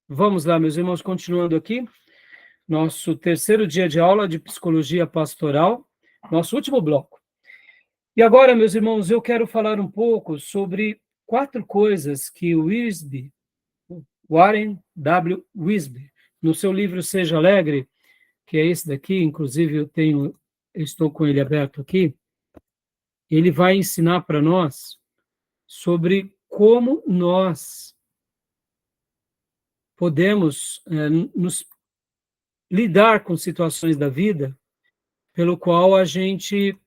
Vamos lá, meus irmãos, continuando aqui, nosso terceiro dia de aula de psicologia pastoral, nosso último bloco. E agora, meus irmãos, eu quero falar um pouco sobre 4 coisas que o Warren W. Wisby, no seu livro Seja Alegre, que é esse daqui, inclusive eu estou com ele aberto aqui, ele vai ensinar para nós sobre como nós podemos nos lidar com situações da vida pelo qual a gente...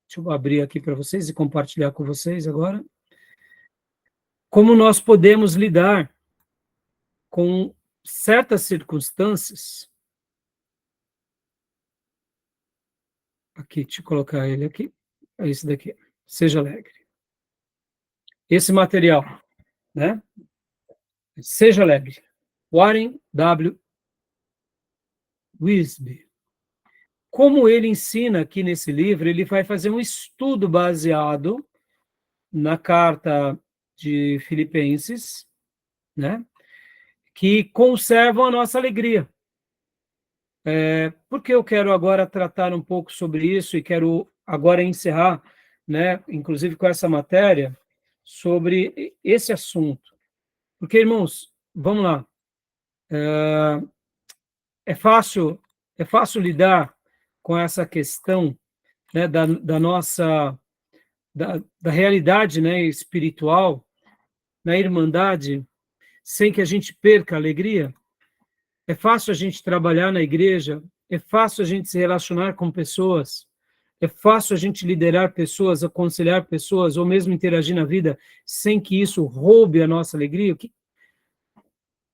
Deixa eu abrir aqui para vocês e compartilhar com vocês agora. Como nós podemos lidar com certas circunstâncias. Aqui, deixa eu colocar ele aqui. É esse daqui. Seja Alegre. Esse material, né? Seja Alegre. Warren W. Wisby. Como ele ensina aqui nesse livro, ele vai fazer um estudo baseado na carta de Filipenses, né? Que conservam a nossa alegria. Porque eu quero agora tratar um pouco sobre isso e quero agora encerrar, né, inclusive com essa matéria, sobre esse assunto. Porque, irmãos, vamos lá. É fácil lidar com essa questão, né, da nossa, da realidade, né, espiritual, na irmandade, sem que a gente perca a alegria? É fácil a gente trabalhar na igreja, é fácil a gente se relacionar com pessoas, é fácil a gente liderar pessoas, aconselhar pessoas, ou mesmo interagir na vida, sem que isso roube a nossa alegria?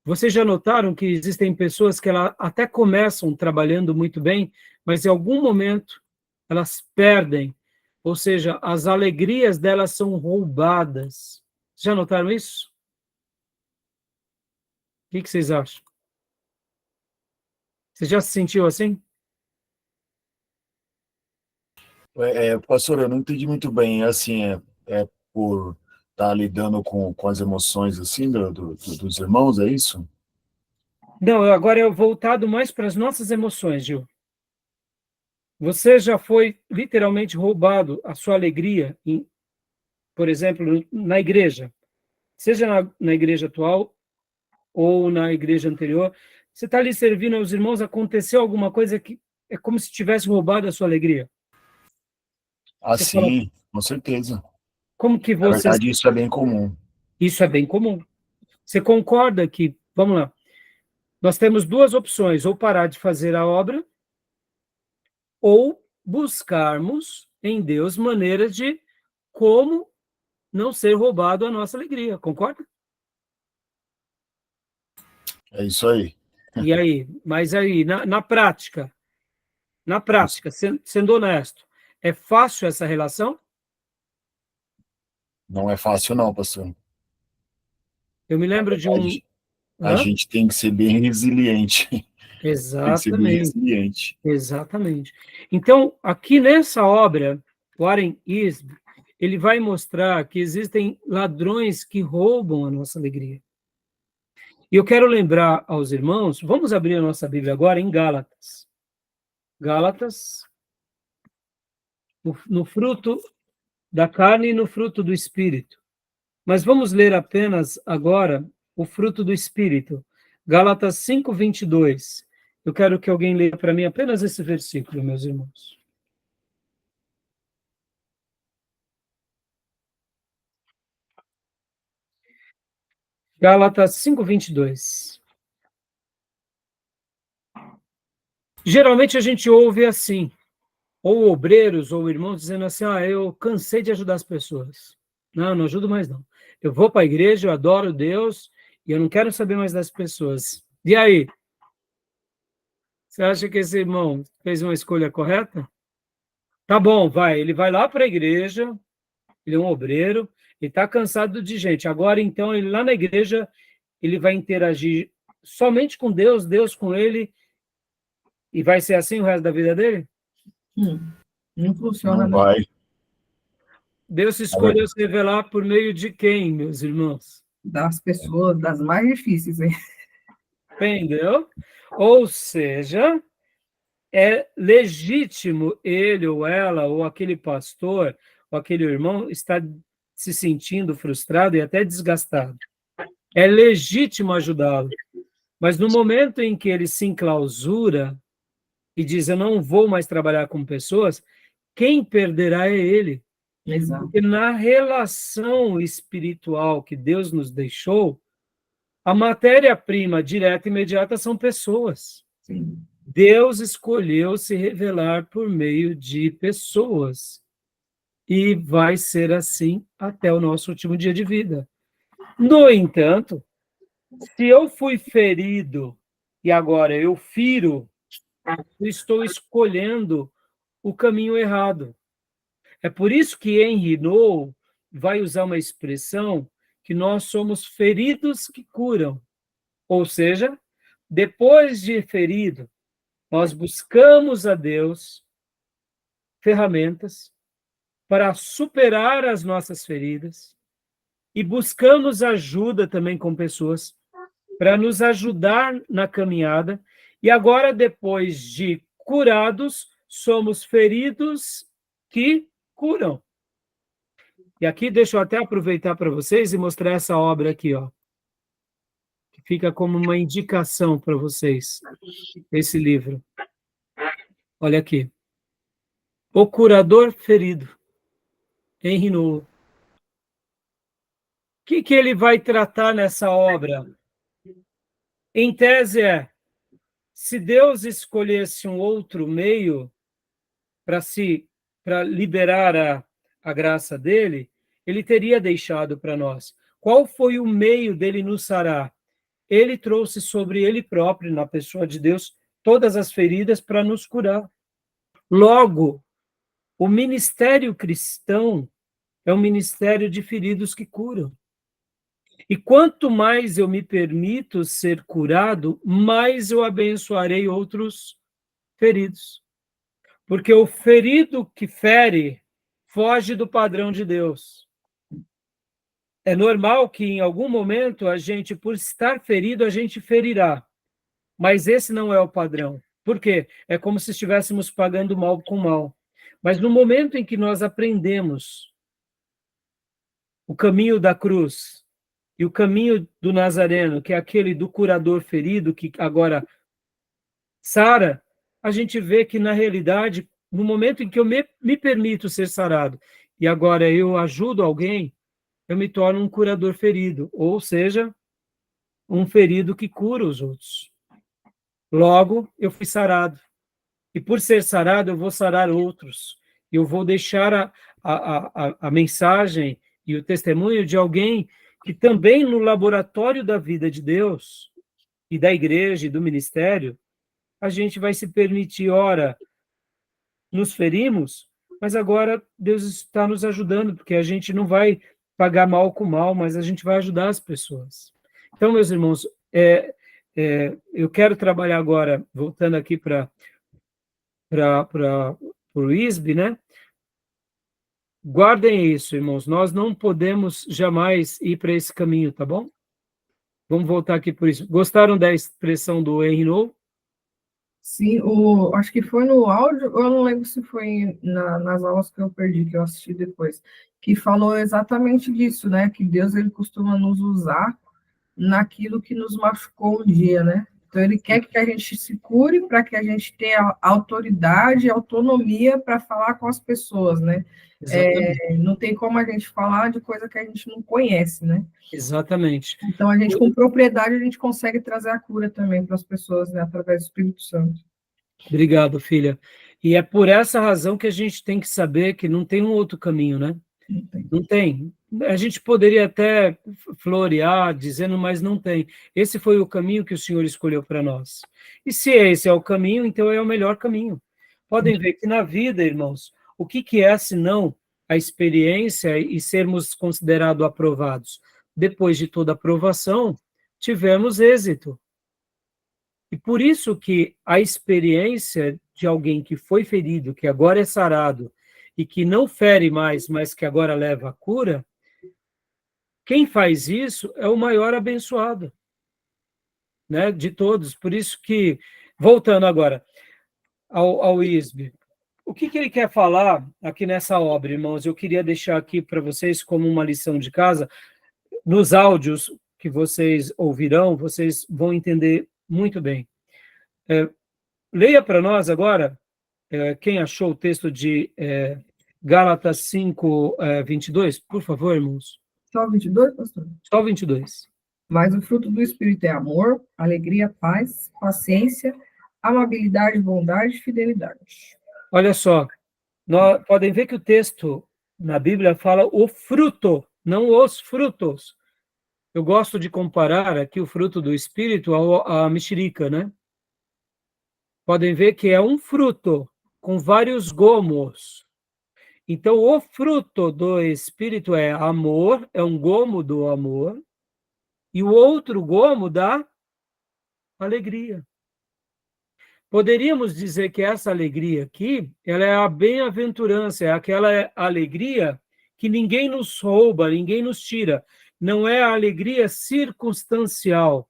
Vocês já notaram que existem pessoas que até começam trabalhando muito bem, mas em algum momento elas perdem, ou seja, as alegrias delas são roubadas. Já notaram isso? O que vocês acham? Você já se sentiu assim? Pastor, eu não entendi muito bem, assim, é por estar lidando com as emoções, assim, dos irmãos, é isso? Não, agora é voltado mais para as nossas emoções, Gil. Você já foi literalmente roubado a sua alegria, por exemplo, na igreja, seja na igreja atual ou na igreja anterior, você está ali servindo aos irmãos, aconteceu alguma coisa que é como se tivesse roubado a sua alegria. Ah, Você fala, sim, com certeza. como que Na você... verdade, isso é bem comum. Isso é bem comum. Você concorda que, vamos lá, nós temos 2 opções, ou parar de fazer a obra, ou buscarmos em Deus maneiras de como não ser roubado a nossa alegria, concorda? É isso aí. E aí, mas aí, na prática, sendo honesto, é fácil essa relação? Não é fácil não, pastor. Eu me Na lembro de um... verdade, a gente tem que ser bem resiliente. Tem que ser bem Exatamente, resiliente. exatamente. Então, aqui nessa obra, Warren East, ele vai mostrar que existem ladrões que roubam a nossa alegria. E eu quero lembrar aos irmãos, vamos abrir a nossa Bíblia agora em Gálatas. Gálatas, no fruto da carne e no fruto do Espírito. Mas vamos ler apenas agora o fruto do Espírito. Gálatas 5:22. Eu quero que alguém leia para mim apenas esse versículo, meus irmãos. Gálatas 5:22. Geralmente a gente ouve assim, ou obreiros ou irmãos dizendo assim, eu cansei de ajudar as pessoas. Não ajudo mais não. Eu vou para a igreja, eu adoro Deus, e eu não quero saber mais das pessoas. E aí? Você acha que esse irmão fez uma escolha correta? Tá bom, ele vai lá para a igreja, ele é um obreiro, ele está cansado de gente. Agora, então, ele lá na igreja, ele vai interagir somente com Deus, Deus com ele, e vai ser assim o resto da vida dele? Não funciona, Não né? vai. Deus escolheu se revelar por meio de quem, meus irmãos? Das pessoas, das mais difíceis, hein? Entendeu? Ou seja, é legítimo ele ou ela, ou aquele pastor, ou aquele irmão, estar se sentindo frustrado e até desgastado. É legítimo ajudá-lo. Mas no momento em que ele se enclausura e diz, eu não vou mais trabalhar com pessoas, quem perderá é ele. Exato. Porque na relação espiritual que Deus nos deixou, a matéria-prima direta e imediata são pessoas. Sim. Deus escolheu se revelar por meio de pessoas. E vai ser assim até o nosso último dia de vida. No entanto, se eu fui ferido e agora eu firo, eu estou escolhendo o caminho errado. É por isso que Henry Nouwen vai usar uma expressão que nós somos feridos que curam. Ou seja, depois de ferido, nós buscamos a Deus ferramentas para superar as nossas feridas e buscamos ajuda também com pessoas para nos ajudar na caminhada. E agora, depois de curados, somos feridos que curam. E aqui deixa eu até aproveitar para vocês e mostrar essa obra aqui, ó, que fica como uma indicação para vocês, esse livro. Olha aqui. O Curador Ferido, Henry Nouwen. O que ele vai tratar nessa obra? Em tese se Deus escolhesse um outro meio para liberar a graça dele, ele teria deixado para nós. Qual foi o meio dele nos sarar? Ele trouxe sobre ele próprio, na pessoa de Deus, todas as feridas para nos curar. Logo, o ministério cristão é um ministério de feridos que curam. E quanto mais eu me permito ser curado, mais eu abençoarei outros feridos. Porque o ferido que fere foge do padrão de Deus. É normal que em algum momento a gente, por estar ferido, a gente ferirá. Mas esse não é o padrão. Por quê? É como se estivéssemos pagando mal com mal. Mas no momento em que nós aprendemos o caminho da cruz e o caminho do Nazareno, que é aquele do curador ferido, que agora sara, a gente vê que, na realidade, no momento em que eu me permito ser sarado e agora eu ajudo alguém, eu me torno um curador ferido, ou seja, um ferido que cura os outros. Logo, eu fui sarado. E por ser sarado, eu vou sarar outros. Eu vou deixar a mensagem e o testemunho de alguém que também no laboratório da vida de Deus e da igreja e do ministério, a gente vai se permitir, ora, nos ferimos, mas agora Deus está nos ajudando, porque a gente não vai pagar mal com mal, mas a gente vai ajudar as pessoas. Então, meus irmãos, eu quero trabalhar agora, voltando aqui para o ISB, né? Guardem isso, irmãos, nós não podemos jamais ir para esse caminho, tá bom? Vamos voltar aqui por isso. Gostaram da expressão do Henry Nouwen? Sim, acho que foi no áudio, eu não lembro se foi nas aulas que eu perdi, que eu assisti depois, que falou exatamente disso, né? Que Deus, ele costuma nos usar naquilo que nos machucou um dia, né? Então, ele quer que a gente se cure para que a gente tenha autoridade, autonomia para falar com as pessoas, né? Não tem como a gente falar de coisa que a gente não conhece, né? Exatamente. Então, a gente, com propriedade, a gente consegue trazer a cura também para as pessoas, né? Através do Espírito Santo. Obrigado, filha. E é por essa razão que a gente tem que saber que não tem um outro caminho, né? Não tem. A gente poderia até florear dizendo, mas não tem. Esse foi o caminho que o Senhor escolheu para nós. E se esse é o caminho, então é o melhor caminho. Podem ver que na vida, irmãos, o que é senão a experiência e sermos considerados aprovados? Depois de toda aprovação, tivemos êxito. E por isso que a experiência de alguém que foi ferido, que agora é sarado, e que não fere mais, mas que agora leva a cura, quem faz isso é o maior abençoado. né, de todos. Por isso que, voltando agora ao ISB, o que ele quer falar aqui nessa obra, irmãos? Eu queria deixar aqui para vocês como uma lição de casa. Nos áudios que vocês ouvirão, vocês vão entender muito bem. Leia para nós agora, quem achou o texto de Gálatas 5, 22, por favor, irmãos. Só 22, pastor? Só 22. Mas o fruto do Espírito é amor, alegria, paz, paciência, amabilidade, bondade e fidelidade. Olha só, podem ver que o texto na Bíblia fala o fruto, não os frutos. Eu gosto de comparar aqui o fruto do Espírito à mexerica, né? Podem ver que é um fruto com vários gomos. Então, o fruto do Espírito é amor, é um gomo do amor, e o outro gomo da alegria. Poderíamos dizer que essa alegria aqui, ela é a bem-aventurança, é aquela alegria que ninguém nos rouba, ninguém nos tira. Não é a alegria circunstancial,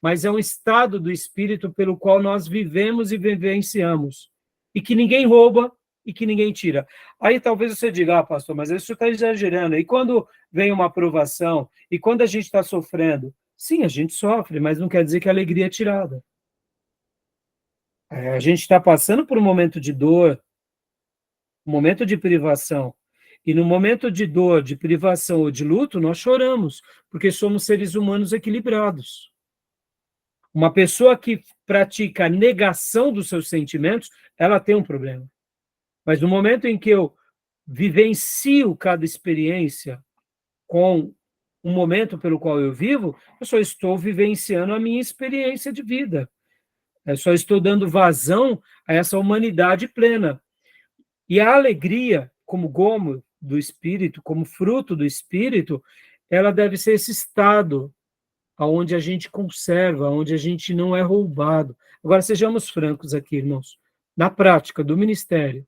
mas é um estado do espírito pelo qual nós vivemos e vivenciamos, e que ninguém rouba e que ninguém tira. Aí talvez você diga, pastor, mas isso está exagerando. E quando vem uma aprovação, e quando a gente está sofrendo? Sim, a gente sofre, mas não quer dizer que a alegria é tirada. A gente está passando por um momento de dor, um momento de privação. E no momento de dor, de privação ou de luto, nós choramos, porque somos seres humanos equilibrados. Uma pessoa que pratica a negação dos seus sentimentos, ela tem um problema. Mas no momento em que eu vivencio cada experiência com um momento pelo qual eu vivo, eu só estou vivenciando a minha experiência de vida. Eu só estou dando vazão a essa humanidade plena. E a alegria, como gomo do Espírito, como fruto do Espírito, ela deve ser esse estado onde a gente conserva, onde a gente não é roubado. Agora, sejamos francos aqui, irmãos. Na prática do ministério,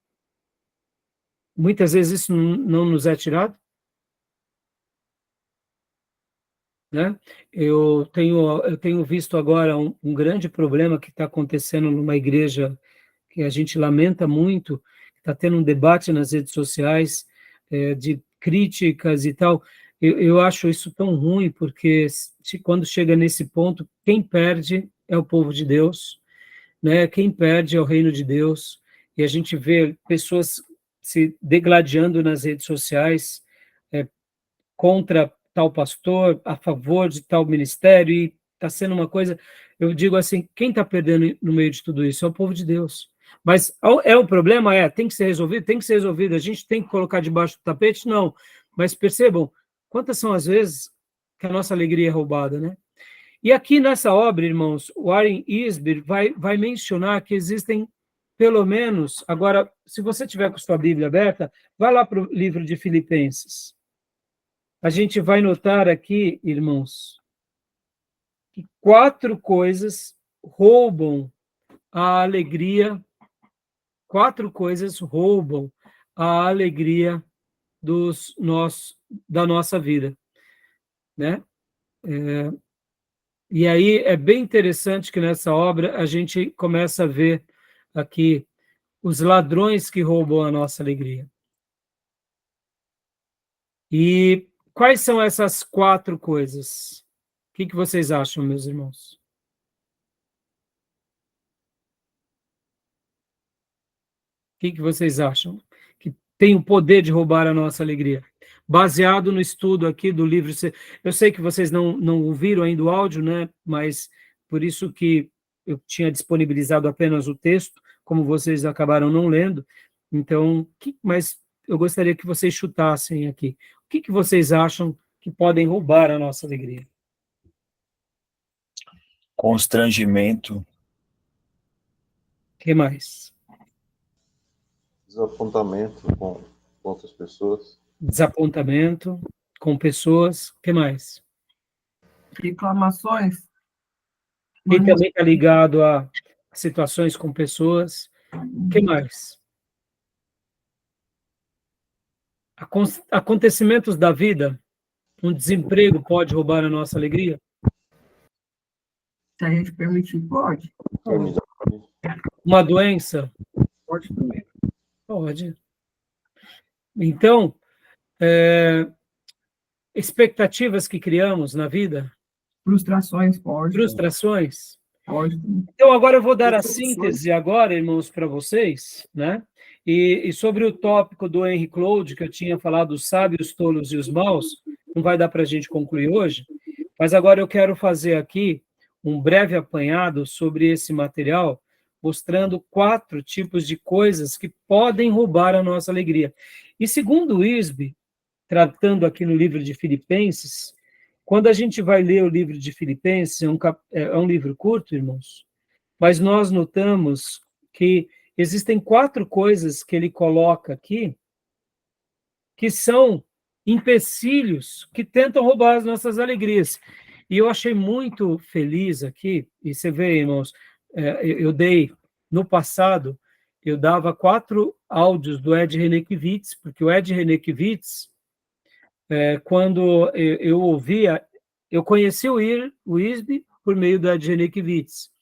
muitas vezes isso não nos é tirado, né? Eu tenho visto agora um grande problema que está acontecendo numa igreja que a gente lamenta muito, está tendo um debate nas redes sociais de críticas e tal. Eu acho isso tão ruim, porque quando chega nesse ponto, quem perde é o povo de Deus, né? Quem perde é o reino de Deus, e a gente vê pessoas se degladiando nas redes sociais contra tal pastor, a favor de tal ministério, e está sendo uma coisa, eu digo assim, quem está perdendo no meio de tudo isso é o povo de Deus. Mas é um problema? Tem que ser resolvido? Tem que ser resolvido. A gente tem que colocar debaixo do tapete? Não. Mas percebam, quantas são as vezes que a nossa alegria é roubada, né? E aqui nessa obra, irmãos, Warren Easby vai mencionar que existem pelo menos, agora, se você tiver com sua Bíblia aberta, vai lá para o livro de Filipenses. A gente vai notar aqui, irmãos, que 4 coisas roubam a alegria, 4 coisas roubam a alegria da nossa vida, né? E aí é bem interessante que nessa obra a gente começa a ver aqui os ladrões que roubam a nossa alegria. E quais são essas 4 coisas? O que vocês acham, meus irmãos? O que vocês acham? Que tem o poder de roubar a nossa alegria? Baseado no estudo aqui do livro. Eu sei que vocês não ouviram ainda o áudio, né? Mas por isso que eu tinha disponibilizado apenas o texto, como vocês acabaram não lendo. Então, mas eu gostaria que vocês chutassem aqui. O que vocês acham que podem roubar a nossa alegria? Constrangimento. O que mais? Desapontamento com outras pessoas. Desapontamento com pessoas. O que mais? Reclamações. E também está ligado a situações com pessoas. O que mais? Acontecimentos da vida. Um desemprego pode roubar a nossa alegria? Se a gente permitir, pode. Enfermidade. Uma doença? Pode também. Pode. Então, expectativas que criamos na vida, Frustrações, pode. frustrações. Pode. Então, agora eu vou dar a síntese agora, irmãos, para vocês, né? E sobre o tópico do Henry Cloud, que eu tinha falado, os sábios, tolos e os maus, não vai dar para a gente concluir hoje, mas agora eu quero fazer aqui um breve apanhado sobre esse material, mostrando 4 tipos de coisas que podem roubar a nossa alegria. E segundo o ISB, tratando aqui no livro de Filipenses, quando a gente vai ler o livro de Filipenses, é um livro curto, irmãos, mas nós notamos que existem 4 coisas que ele coloca aqui que são empecilhos que tentam roubar as nossas alegrias. E eu achei muito feliz aqui, e você vê, irmãos, eu dei, no passado, eu dava 4 áudios do Ed Renekiewicz, porque o Ed Renekiewicz, quando eu ouvia, eu conheci o ISB por meio do Ed Renekiewicz.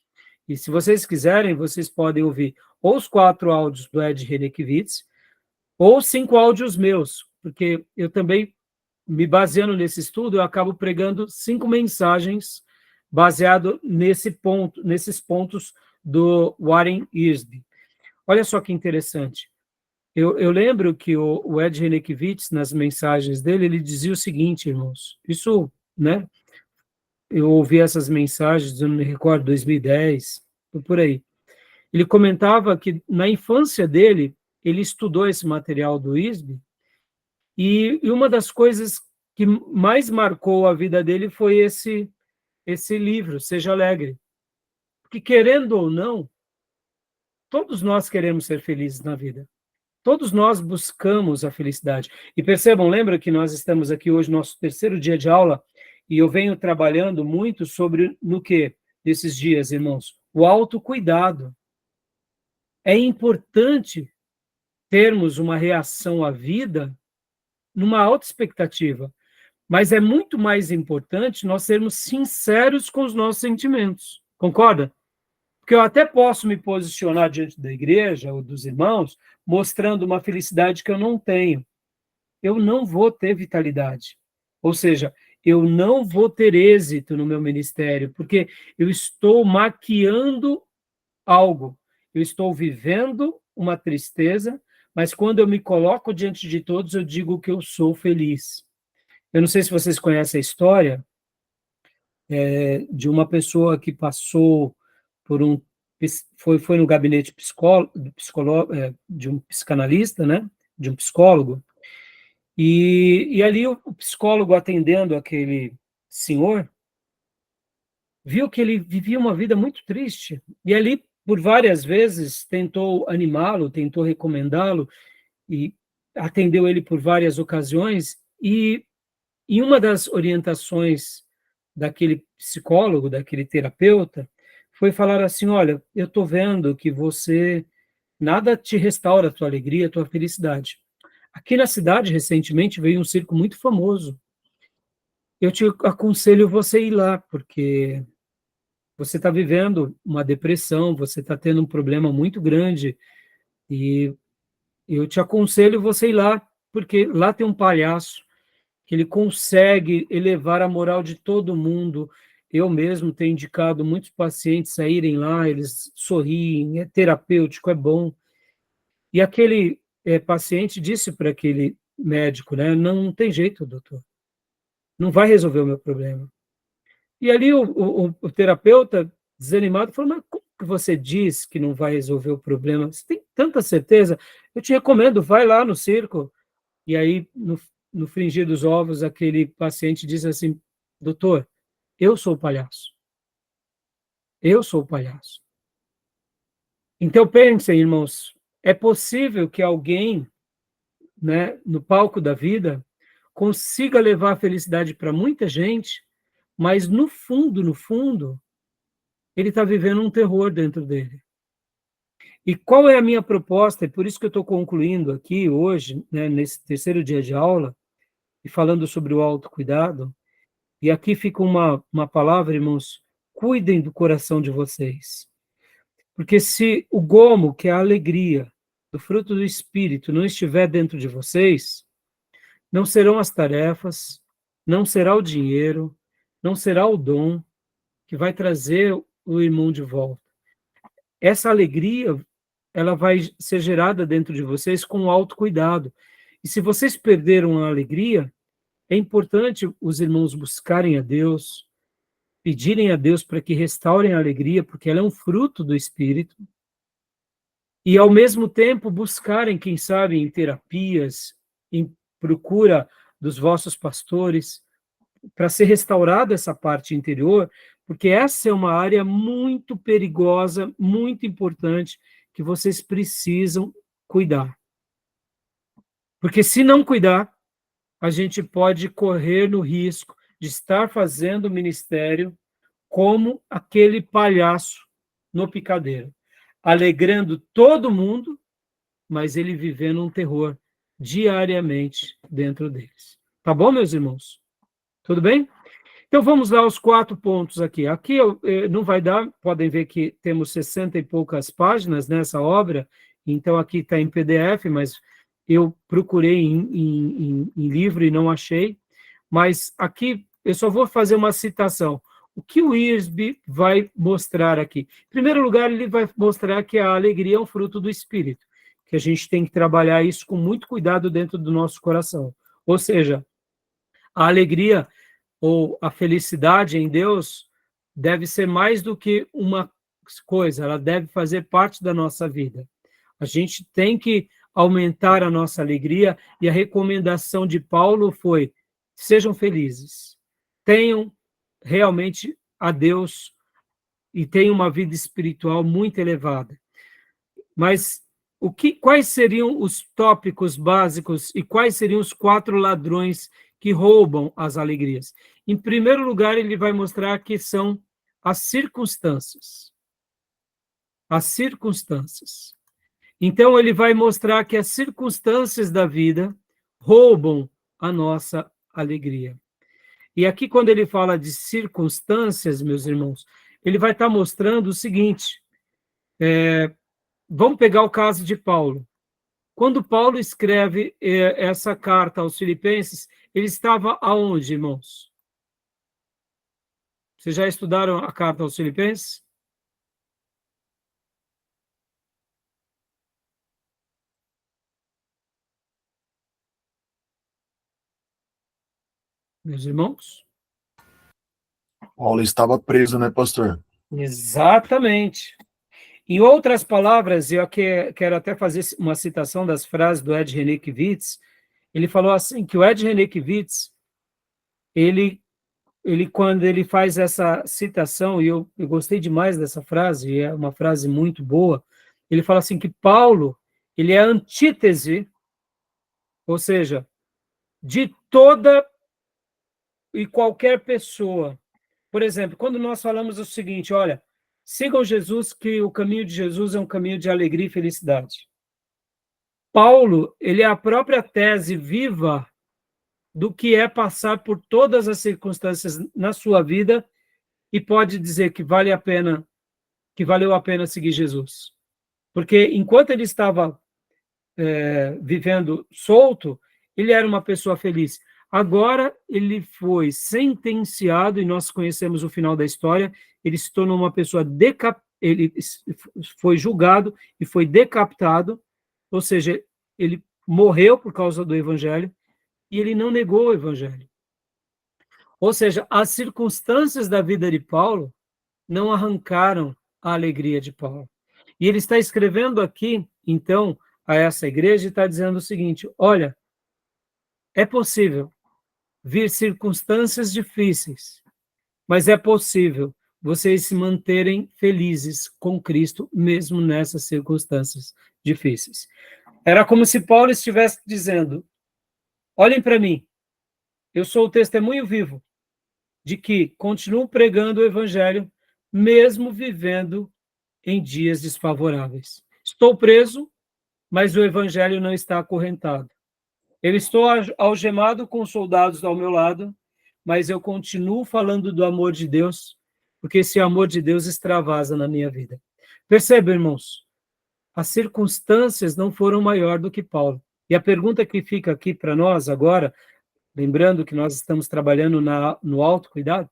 E se vocês quiserem, vocês podem ouvir ou os 4 áudios do Ed Renekiewicz, ou 5 áudios meus, porque eu também, me baseando nesse estudo, eu acabo pregando 5 mensagens baseado nesses pontos do Warren Wiersbe. Olha só que interessante. Eu lembro que o Ed Renekiewicz, nas mensagens dele, ele dizia o seguinte, irmãos, isso, né, eu ouvi essas mensagens, eu não me recordo, 2010, por aí. Ele comentava que na infância dele, ele estudou esse material do ISB, e uma das coisas que mais marcou a vida dele foi esse livro, Seja Alegre. Porque, querendo ou não, todos nós queremos ser felizes na vida. Todos nós buscamos a felicidade. E percebam, lembra que nós estamos aqui hoje, nosso 3º dia de aula, e eu venho trabalhando muito sobre, no quê? Nesses dias, irmãos? O autocuidado. É importante termos uma reação à vida numa alta expectativa, mas é muito mais importante nós sermos sinceros com os nossos sentimentos. Concorda? Porque eu até posso me posicionar diante da igreja ou dos irmãos, mostrando uma felicidade que eu não tenho. Eu não vou ter vitalidade. Ou seja, eu não vou ter êxito no meu ministério, porque eu estou maquiando algo. Eu estou vivendo uma tristeza, mas quando eu me coloco diante de todos, eu digo que eu sou feliz. Eu não sei se vocês conhecem a história de uma pessoa que passou por foi no gabinete de um psicanalista, né? De um psicólogo, e ali o psicólogo, atendendo aquele senhor, viu que ele vivia uma vida muito triste, e ali, por várias vezes, tentou animá-lo, tentou recomendá-lo, e atendeu ele por várias ocasiões, e em uma das orientações daquele psicólogo, daquele terapeuta, foi falar assim, olha, eu estou vendo que nada te restaura a tua alegria, a tua felicidade. Aqui na cidade, recentemente, veio um circo muito famoso. Eu te aconselho você ir lá, porque você está vivendo uma depressão, você está tendo um problema muito grande, e eu te aconselho você ir lá, porque lá tem um palhaço, que ele consegue elevar a moral de todo mundo. Eu mesmo tenho indicado muitos pacientes a irem lá, eles sorriem, é terapêutico, é bom. E aquele paciente disse para aquele médico, né, não tem jeito, doutor, não vai resolver o meu problema. E ali o terapeuta, desanimado, falou, mas como que você diz que não vai resolver o problema? Você tem tanta certeza? Eu te recomendo, vai lá no circo. E aí, no fringir dos ovos, aquele paciente diz assim, doutor, eu sou o palhaço. Eu sou o palhaço. Então, pensem, irmãos, é possível que alguém, né, no palco da vida, consiga levar a felicidade para muita gente, mas no fundo, ele está vivendo um terror dentro dele. E qual é a minha proposta? É por isso que eu estou concluindo aqui hoje, né, nesse 3º dia de aula, e falando sobre o autocuidado. E aqui fica uma palavra, irmãos, cuidem do coração de vocês. Porque se o gomo, que é a alegria, do fruto do Espírito, não estiver dentro de vocês, não serão as tarefas, não será o dinheiro, não será o dom que vai trazer o irmão de volta. Essa alegria, ela vai ser gerada dentro de vocês com autocuidado. E se vocês perderam a alegria, é importante os irmãos buscarem a Deus, pedirem a Deus para que restaurem a alegria, porque ela é um fruto do Espírito, e ao mesmo tempo buscarem, quem sabe, em terapias, em procura dos vossos pastores, para ser restaurada essa parte interior, porque essa é uma área muito perigosa, muito importante, que vocês precisam cuidar. Porque se não cuidar, a gente pode correr no risco de estar fazendo o ministério como aquele palhaço no picadeiro, alegrando todo mundo, mas ele vivendo um terror diariamente dentro deles. Tá bom, meus irmãos? Tudo bem? Então vamos lá aos 4 pontos aqui. Aqui não vai dar, podem ver que temos 60 e poucas páginas nessa obra, então aqui está em PDF, mas eu procurei em livro e não achei. Mas aqui eu só vou fazer uma citação. O que o Wiersbe vai mostrar aqui? Em primeiro lugar, ele vai mostrar que a alegria é um fruto do Espírito, que a gente tem que trabalhar isso com muito cuidado dentro do nosso coração. Ou seja, a alegria ou a felicidade em Deus deve ser mais do que uma coisa, ela deve fazer parte da nossa vida. A gente tem que aumentar a nossa alegria, e a recomendação de Paulo foi: sejam felizes, tenham realmente a Deus e tenham uma vida espiritual muito elevada. Mas quais seriam os tópicos básicos e quais seriam os 4 ladrões que roubam as alegrias? Em primeiro lugar, ele vai mostrar que são as circunstâncias. As circunstâncias. Então, ele vai mostrar que as circunstâncias da vida roubam a nossa alegria. E aqui, quando ele fala de circunstâncias, meus irmãos, ele vai estar mostrando o seguinte, vamos pegar o caso de Paulo. Quando Paulo escreve essa carta aos Filipenses, ele estava aonde, irmãos? Vocês já estudaram a carta aos Filipenses? Meus irmãos? Paulo estava preso, né, pastor? Exatamente. Em outras palavras, eu quero até fazer uma citação das frases do Ed René-Kivitz. Ele falou assim, que o Ed René-Kivitz, ele quando ele faz essa citação, e eu gostei demais dessa frase, é uma frase muito boa, ele fala assim que Paulo, ele é a antítese, ou seja, de toda e qualquer pessoa. Por exemplo, quando nós falamos o seguinte, olha, sigam Jesus, que o caminho de Jesus é um caminho de alegria e felicidade. Paulo, ele é a própria tese viva do que é passar por todas as circunstâncias na sua vida e pode dizer que valeu a pena seguir Jesus. Porque enquanto ele estava vivendo solto, ele era uma pessoa feliz. Agora ele foi sentenciado, e nós conhecemos o final da história, ele se tornou uma pessoa ele foi julgado e foi decapitado, ou seja, ele morreu por causa do evangelho, e ele não negou o evangelho. Ou seja, as circunstâncias da vida de Paulo não arrancaram a alegria de Paulo. E ele está escrevendo aqui, então, a essa igreja e está dizendo o seguinte, olha, é possível vir circunstâncias difíceis, mas é possível vocês se manterem felizes com Cristo, mesmo nessas circunstâncias difíceis. Era como se Paulo estivesse dizendo, olhem para mim, eu sou o testemunho vivo de que continuo pregando o evangelho, mesmo vivendo em dias desfavoráveis. Estou preso, mas o evangelho não está acorrentado. Eu estou algemado com soldados ao meu lado, mas eu continuo falando do amor de Deus, porque esse amor de Deus extravasa na minha vida. Percebe, irmãos? As circunstâncias não foram maior do que Paulo. E a pergunta que fica aqui para nós agora, lembrando que nós estamos trabalhando no autocuidado,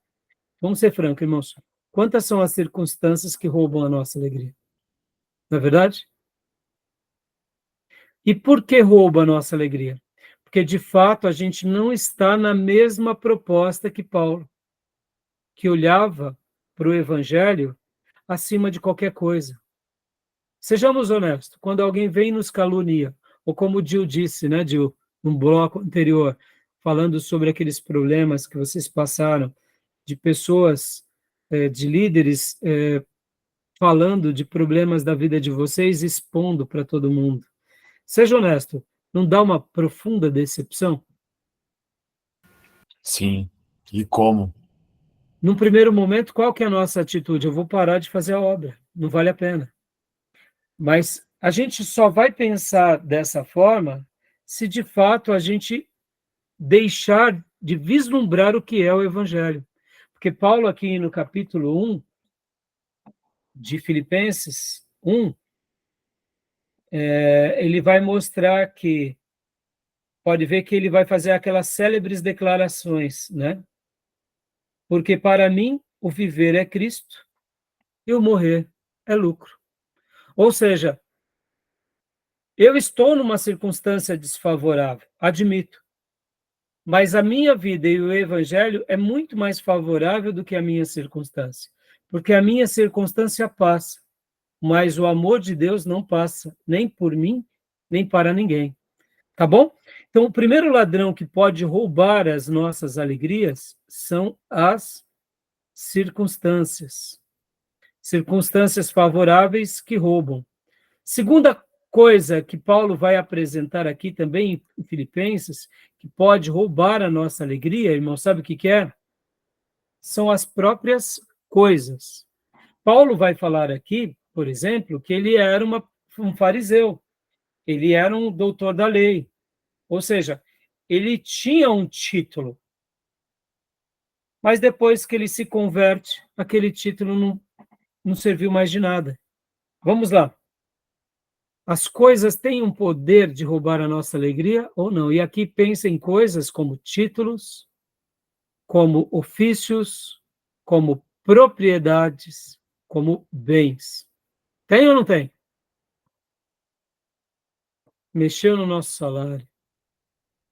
vamos ser francos, irmãos. Quantas são as circunstâncias que roubam a nossa alegria? Não é verdade? E por que rouba a nossa alegria? Porque, de fato, a gente não está na mesma proposta que Paulo, que olhava para o Evangelho acima de qualquer coisa. Sejamos honestos, quando alguém vem e nos calunia, ou como o Gil disse, né, Gil, num bloco anterior, falando sobre aqueles problemas que vocês passaram, de pessoas, de líderes, falando de problemas da vida de vocês, expondo para todo mundo. Seja honesto, não dá uma profunda decepção? Sim. E como? Num primeiro momento, qual que é a nossa atitude? Eu vou parar de fazer a obra, não vale a pena. Mas a gente só vai pensar dessa forma se de fato a gente deixar de vislumbrar o que é o Evangelho. Porque Paulo aqui no capítulo 1 de Filipenses 1, ele vai mostrar que, pode ver que ele vai fazer aquelas célebres declarações, né? Porque para mim o viver é Cristo e o morrer é lucro. Ou seja, eu estou numa circunstância desfavorável, admito, mas a minha vida e o Evangelho é muito mais favorável do que a minha circunstância, porque a minha circunstância passa, mas o amor de Deus não passa, nem por mim, nem para ninguém. Tá bom? Então, o primeiro ladrão que pode roubar as nossas alegrias são as circunstâncias. Circunstâncias favoráveis que roubam. Segunda coisa que Paulo vai apresentar aqui também em Filipenses, que pode roubar a nossa alegria, irmão, sabe o que é? São as próprias coisas. Paulo vai falar aqui, por exemplo, que ele era um fariseu, ele era um doutor da lei, ou seja, ele tinha um título, mas depois que ele se converte, aquele título não serviu mais de nada. Vamos lá. As coisas têm um poder de roubar a nossa alegria ou não? E aqui pensa em coisas como títulos, como ofícios, como propriedades, como bens. Tem ou não tem? Mexeu no nosso salário,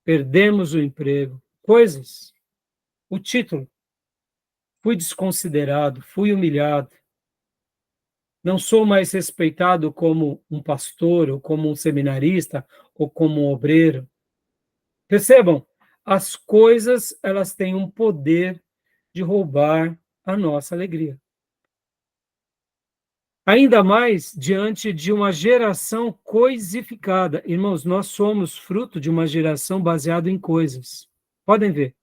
perdemos o emprego, coisas. O título, fui desconsiderado, fui humilhado, não sou mais respeitado como um pastor, ou como um seminarista, ou como um obreiro. Percebam, as coisas, elas têm um poder de roubar a nossa alegria. Ainda mais diante de uma geração coisificada. Irmãos, nós somos fruto de uma geração baseada em coisas. Podem ver.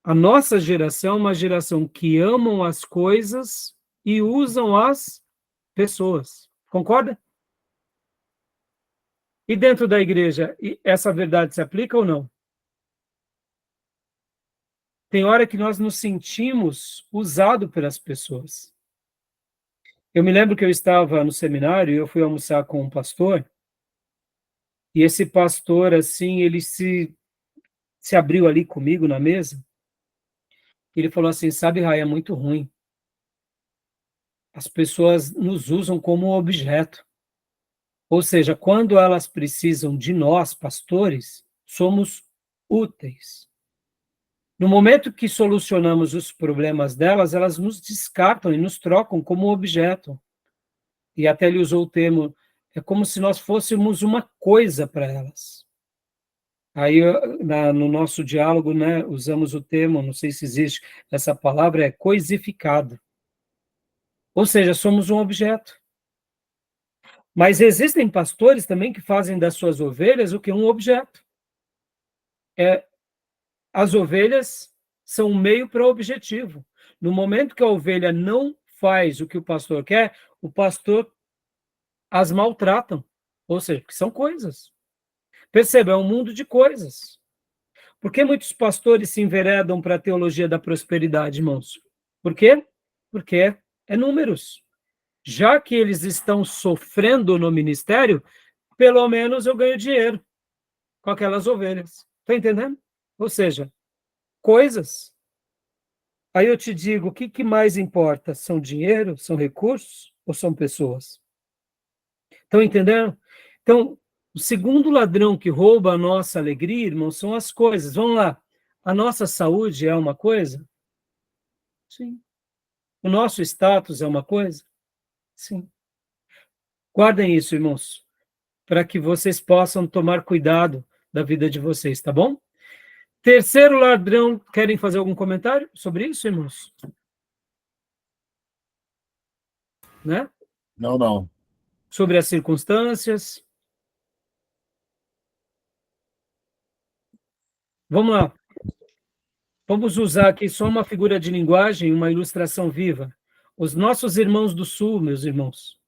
A nossa geração é uma geração que amam as coisas e usam as pessoas. Concorda? E dentro da igreja, essa verdade se aplica ou não? Tem hora que nós nos sentimos usados pelas pessoas. Eu me lembro que eu estava no seminário e eu fui almoçar com um pastor, e esse pastor, assim, ele se abriu ali comigo na mesa, ele falou assim, sabe, Rai, é muito ruim. As pessoas nos usam como um objeto. Ou seja, quando elas precisam de nós, pastores, somos úteis. No momento que solucionamos os problemas delas, elas nos descartam e nos trocam como objeto. E até ele usou o termo, é como se nós fôssemos uma coisa para elas. Aí, no nosso diálogo, né, usamos o termo, não sei se existe essa palavra, é coisificado. Ou seja, somos um objeto. Mas existem pastores também que fazem das suas ovelhas o que? Um objeto. As ovelhas são um meio para o objetivo. No momento que a ovelha não faz o que o pastor quer, o pastor as maltratam. Ou seja, que são coisas. Perceba, é um mundo de coisas. Por que muitos pastores se enveredam para a teologia da prosperidade, irmãos? Por quê? Porque é números. Já que eles estão sofrendo no ministério, pelo menos eu ganho dinheiro com aquelas ovelhas. Está entendendo? Ou seja, coisas. Aí eu te digo, o que mais importa? São dinheiro, são recursos ou são pessoas? Estão entendendo? Então, o segundo ladrão que rouba a nossa alegria, irmãos, são as coisas. Vamos lá. A nossa saúde é uma coisa? Sim. O nosso status é uma coisa? Sim. Guardem isso, irmãos, para que vocês possam tomar cuidado da vida de vocês, tá bom? Terceiro ladrão, querem fazer algum comentário sobre isso, irmãos? Né? Não. Sobre as circunstâncias. Vamos lá. Vamos usar aqui só uma figura de linguagem, uma ilustração viva. Os nossos irmãos do Sul, meus irmãos,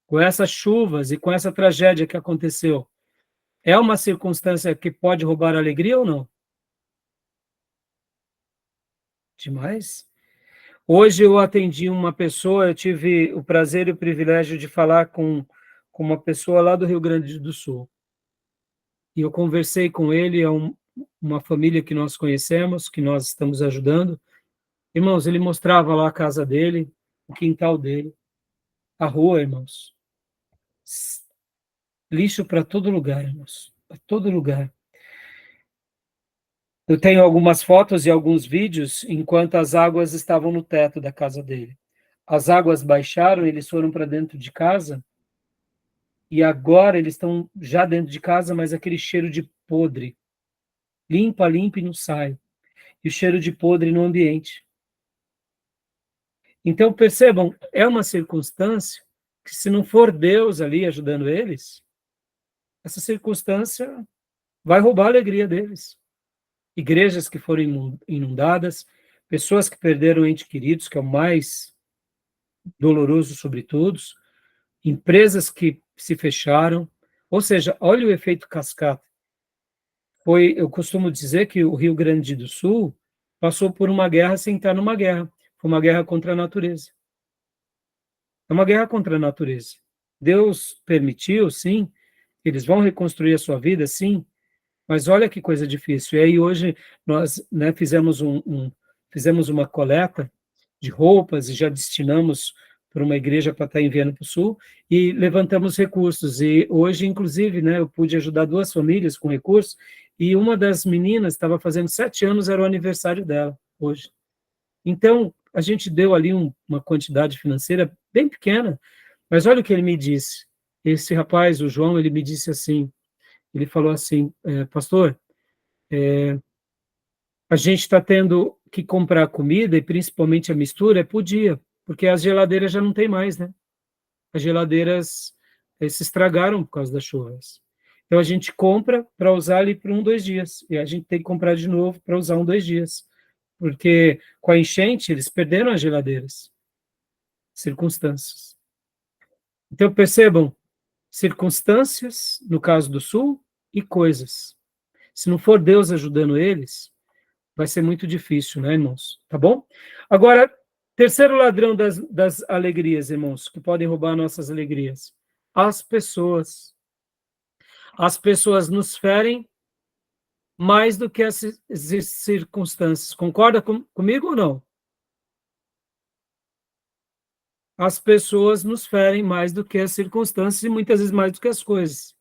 com essas chuvas e com essa tragédia que aconteceu, é uma circunstância que pode roubar a alegria ou não? Demais. Hoje eu atendi uma pessoa, eu tive o prazer e o privilégio de falar com uma pessoa lá do Rio Grande do Sul. E eu conversei com ele, uma família que nós conhecemos, que nós estamos ajudando. Irmãos, ele mostrava lá a casa dele, o quintal dele, a rua, irmãos. Lixo para todo lugar, irmãos. Para todo lugar. Eu tenho algumas fotos e alguns vídeos enquanto as águas estavam no teto da casa dele. As águas baixaram, eles foram para dentro de casa e agora eles estão já dentro de casa, mas aquele cheiro de podre. Limpa e não sai. E o cheiro de podre no ambiente. Então, percebam, é uma circunstância que, se não for Deus ali ajudando eles, essa circunstância vai roubar a alegria deles. Igrejas que foram inundadas, pessoas que perderam entes queridos, que é o mais doloroso sobre todos, empresas que se fecharam, ou seja, olha o efeito cascata. Eu costumo dizer que o Rio Grande do Sul passou por uma guerra sem estar numa guerra. Foi uma guerra contra a natureza. É uma guerra contra a natureza. Deus permitiu, sim, eles vão reconstruir a sua vida, sim, mas olha que coisa difícil. E aí hoje nós, né, fizemos uma coleta de roupas e já destinamos para uma igreja para estar enviando para o Sul e levantamos recursos. E hoje, inclusive, né, eu pude ajudar 2 famílias com recursos e uma das meninas estava fazendo 7 anos, era o aniversário dela hoje. Então, a gente deu ali uma quantidade financeira bem pequena, mas olha o que ele me disse. Esse rapaz, o João, ele me disse assim, ele falou assim, pastor, a gente está tendo que comprar comida, e principalmente a mistura, por dia, porque as geladeiras já não tem mais, né? As geladeiras se estragaram por causa das chuvas. Então, a gente compra para usar ali por 1, 2 dias, e a gente tem que comprar de novo para usar 1, 2 dias, porque com a enchente, eles perderam as geladeiras. Circunstâncias. Então, percebam, circunstâncias, no caso do Sul, e coisas. Se não for Deus ajudando eles, vai ser muito difícil, né, irmãos? Tá bom? Agora, terceiro ladrão das alegrias, irmãos, que podem roubar nossas alegrias. As pessoas. As pessoas nos ferem mais do que as circunstâncias. Concorda comigo ou não? As pessoas nos ferem mais do que as circunstâncias e muitas vezes mais do que as coisas.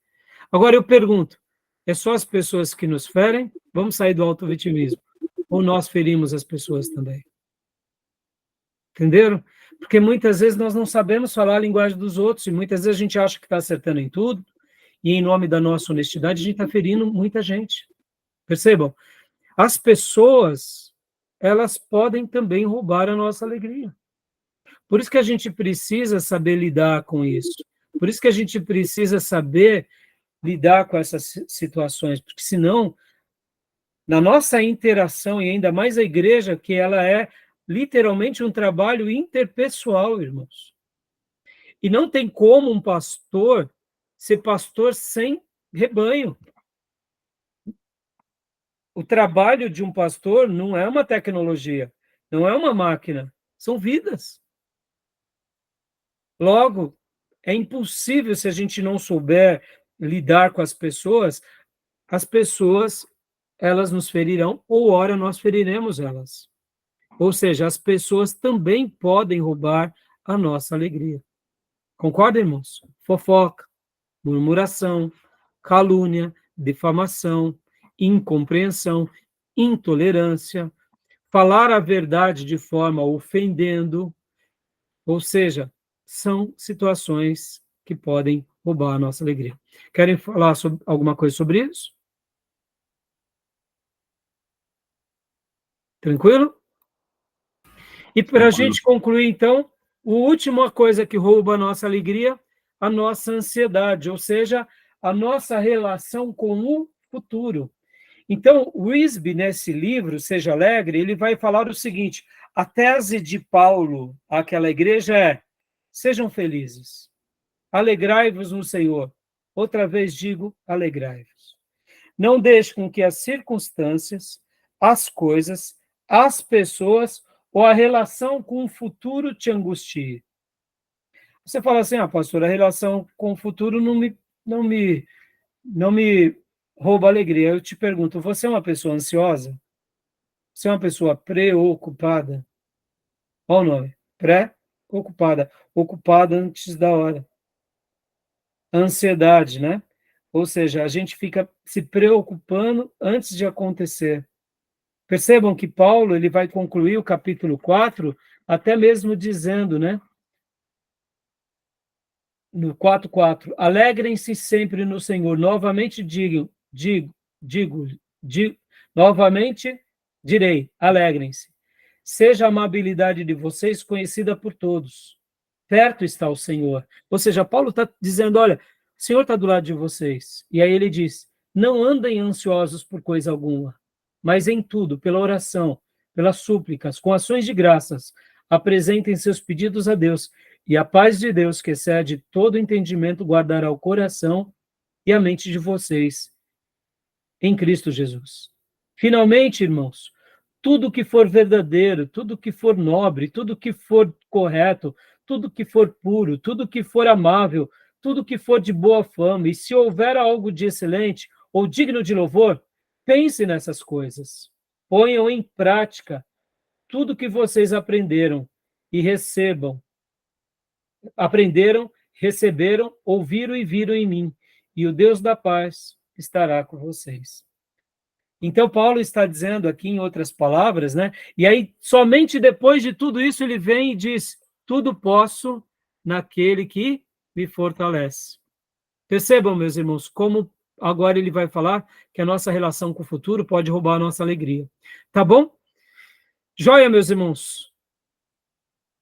Agora eu pergunto, é só as pessoas que nos ferem? Vamos sair do autovitimismo. Ou nós ferimos as pessoas também? Entenderam? Porque muitas vezes nós não sabemos falar a linguagem dos outros e muitas vezes a gente acha que está acertando em tudo e em nome da nossa honestidade a gente está ferindo muita gente. Percebam? As pessoas, elas podem também roubar a nossa alegria. Por isso que a gente precisa saber lidar com isso. Por isso que a gente precisa saber lidar com essas situações, porque senão, na nossa interação, e ainda mais a igreja, que ela é literalmente um trabalho interpessoal, irmãos. E não tem como um pastor ser pastor sem rebanho. O trabalho de um pastor não é uma tecnologia, não é uma máquina. são vidas. Logo, é impossível, se a gente não souber lidar com as pessoas, elas nos ferirão, ou ora nós feriremos elas. Ou seja, as pessoas também podem roubar a nossa alegria. Concorda, irmãos? Fofoca, murmuração, calúnia, difamação, incompreensão, intolerância, falar a verdade de forma ofendendo, ou seja, são situações que podem roubar a nossa alegria. Querem falar alguma coisa sobre isso? Tranquilo? E para a gente concluir, então, a última coisa que rouba a nossa alegria, a nossa ansiedade, ou seja, a nossa relação com o futuro. Então, Wisby, nesse livro, Seja Alegre, ele vai falar o seguinte: a tese de Paulo àquela igreja é: sejam felizes, alegrai-vos no Senhor. Outra vez digo, alegrai-vos. Não deixe com que as circunstâncias, as coisas, as pessoas ou a relação com o futuro te angustie. Você fala assim: pastor, a relação com o futuro não me rouba alegria. Eu te pergunto, você é uma pessoa ansiosa? Você é uma pessoa preocupada? Olha o nome, pré-ocupada, ocupada antes da hora. Ansiedade, né? Ou seja, a gente fica se preocupando antes de acontecer. Percebam que Paulo ele vai concluir o capítulo 4, até mesmo dizendo, né? No 4:4, alegrem-se sempre no Senhor. Novamente novamente direi, alegrem-se. Seja a amabilidade de vocês conhecida por todos. Perto está o Senhor. Ou seja, Paulo está dizendo, olha, o Senhor está do lado de vocês. E aí ele diz, não andem ansiosos por coisa alguma, mas em tudo, pela oração, pelas súplicas, com ações de graças, apresentem seus pedidos a Deus, e a paz de Deus, que excede todo entendimento, guardará o coração e a mente de vocês em Cristo Jesus. Finalmente, irmãos, tudo que for verdadeiro, tudo que for nobre, tudo que for correto, tudo que for puro, tudo que for amável, tudo que for de boa fama, e se houver algo de excelente ou digno de louvor, pense nessas coisas. Ponham em prática tudo que vocês aprenderam, receberam, ouviram e viram em mim, e o Deus da paz estará com vocês. Então, Paulo está dizendo aqui, em outras palavras, né? E aí, somente depois de tudo isso, ele vem e diz, tudo posso naquele que me fortalece. Percebam, meus irmãos, como agora ele vai falar que a nossa relação com o futuro pode roubar a nossa alegria. Tá bom? Joia, meus irmãos.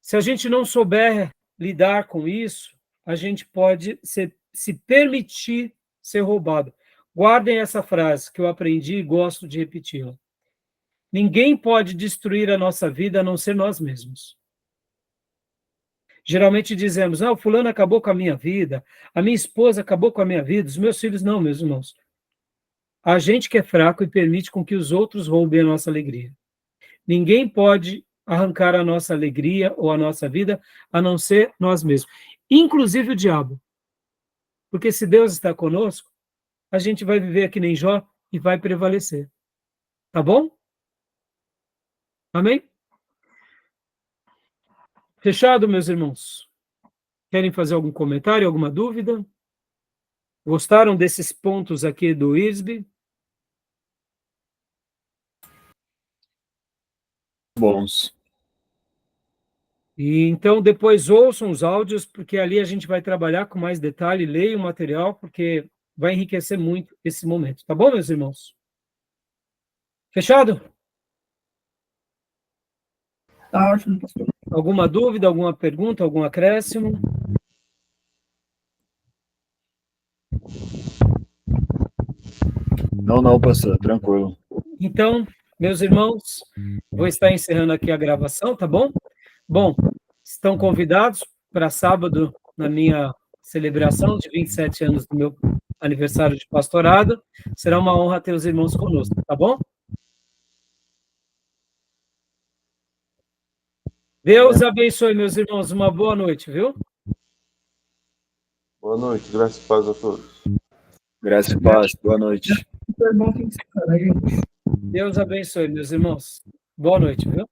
Se a gente não souber lidar com isso, a gente pode se permitir ser roubado. Guardem essa frase que eu aprendi e gosto de repeti-la. Ninguém pode destruir a nossa vida a não ser nós mesmos. Geralmente dizemos, o fulano acabou com a minha vida, a minha esposa acabou com a minha vida, os meus filhos não, meus irmãos. A gente que é fraco e permite com que os outros roubem a nossa alegria. Ninguém pode arrancar a nossa alegria ou a nossa vida a não ser nós mesmos. Inclusive o diabo. Porque se Deus está conosco, a gente vai viver aqui nem Jó e vai prevalecer. Tá bom? Amém? Fechado, meus irmãos? Querem fazer algum comentário, alguma dúvida? Gostaram desses pontos aqui do ISB? Bons. E então depois ouçam os áudios, porque ali a gente vai trabalhar com mais detalhe, leiam o material, porque vai enriquecer muito esse momento. Tá bom, meus irmãos? Fechado? Tá ótimo, pastor. Alguma dúvida, alguma pergunta, algum acréscimo? Não, pastor, tranquilo. Então, meus irmãos, vou estar encerrando aqui a gravação, tá bom? Bom, estão convidados para sábado, na minha celebração de 27 anos do meu aniversário de pastorado. Será uma honra ter os irmãos conosco, tá bom? Deus abençoe, meus irmãos. Uma boa noite, viu? Boa noite, graças e paz a todos. Graça e paz. Boa noite. Super bom fim de semana, gente. Deus abençoe, meus irmãos. Boa noite, viu?